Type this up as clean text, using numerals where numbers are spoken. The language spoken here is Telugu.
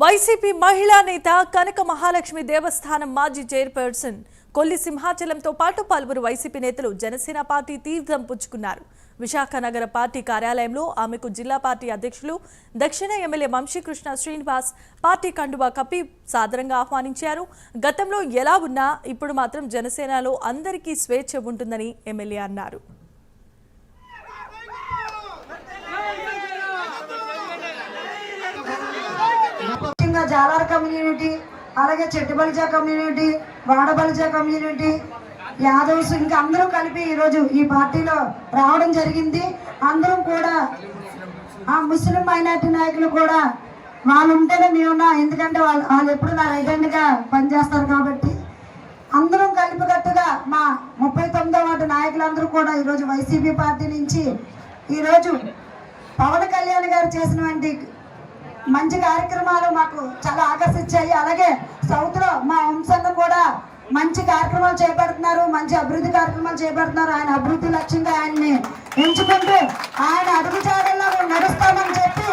వైసీపీ మహిళా నేత కనక మహాలక్ష్మి దేవస్థానం మాజీ చైర్పర్సన్ కొల్లి సింహాచలంతో పాటు పలువురు వైసీపీ నేతలు జనసేన పార్టీ తీర్థం పుచ్చుకున్నారు. విశాఖ నగర పార్టీ కార్యాలయంలో ఆమెకు జిల్లా పార్టీ అధ్యక్షులు దక్షిణ ఎమ్మెల్యే వంశీకృష్ణ శ్రీనివాస్ పార్టీ కండువా కప్పి సాదరంగా ఆహ్వానించారు. గతంలో ఎలా ఉన్నా ఇప్పుడు మాత్రం జనసేనలో అందరికీ స్వేచ్ఛ ఉంటుందని ఎమ్మెల్యే అన్నారు. జాలార్ కమ్యూనిటీ, అలాగే చెట్టుబలిజ కమ్యూనిటీ, వాడబలిజ కమ్యూనిటీ, యాదవ్స్ ఇంకా అందరూ కలిపి ఈరోజు ఈ పార్టీలో రావడం జరిగింది. అందరం కూడా ఆ ముస్లిం మైనార్టీ నాయకులు కూడా వాళ్ళు ఉంటేనే మేమున్నా, ఎందుకంటే వాళ్ళు ఎప్పుడు నా రైట్ హ్యాండ్గా పనిచేస్తారు కాబట్టి అందరం కలిపికట్టుగా మా 39వ వార్డు నాయకులందరూ కూడా ఈరోజు వైసీపీ పార్టీ నుంచి ఈరోజు పవన్ కళ్యాణ్ గారు చేసినటువంటి మంచి కార్యక్రమాలు మాకు చాలా ఆకర్షించాయి. అలాగే సౌత్లో మా వంశంలో కూడా మంచి కార్యక్రమాలు చేపడుతున్నారు, మంచి అభివృద్ధి కార్యక్రమాలు చేపడుతున్నారు. ఆయన అభివృద్ధి లక్ష్యంగా ఆయన్ని ఎంచుకుంటూ ఆయన అడుగుజాడల్లో నడుస్తామని చెప్పి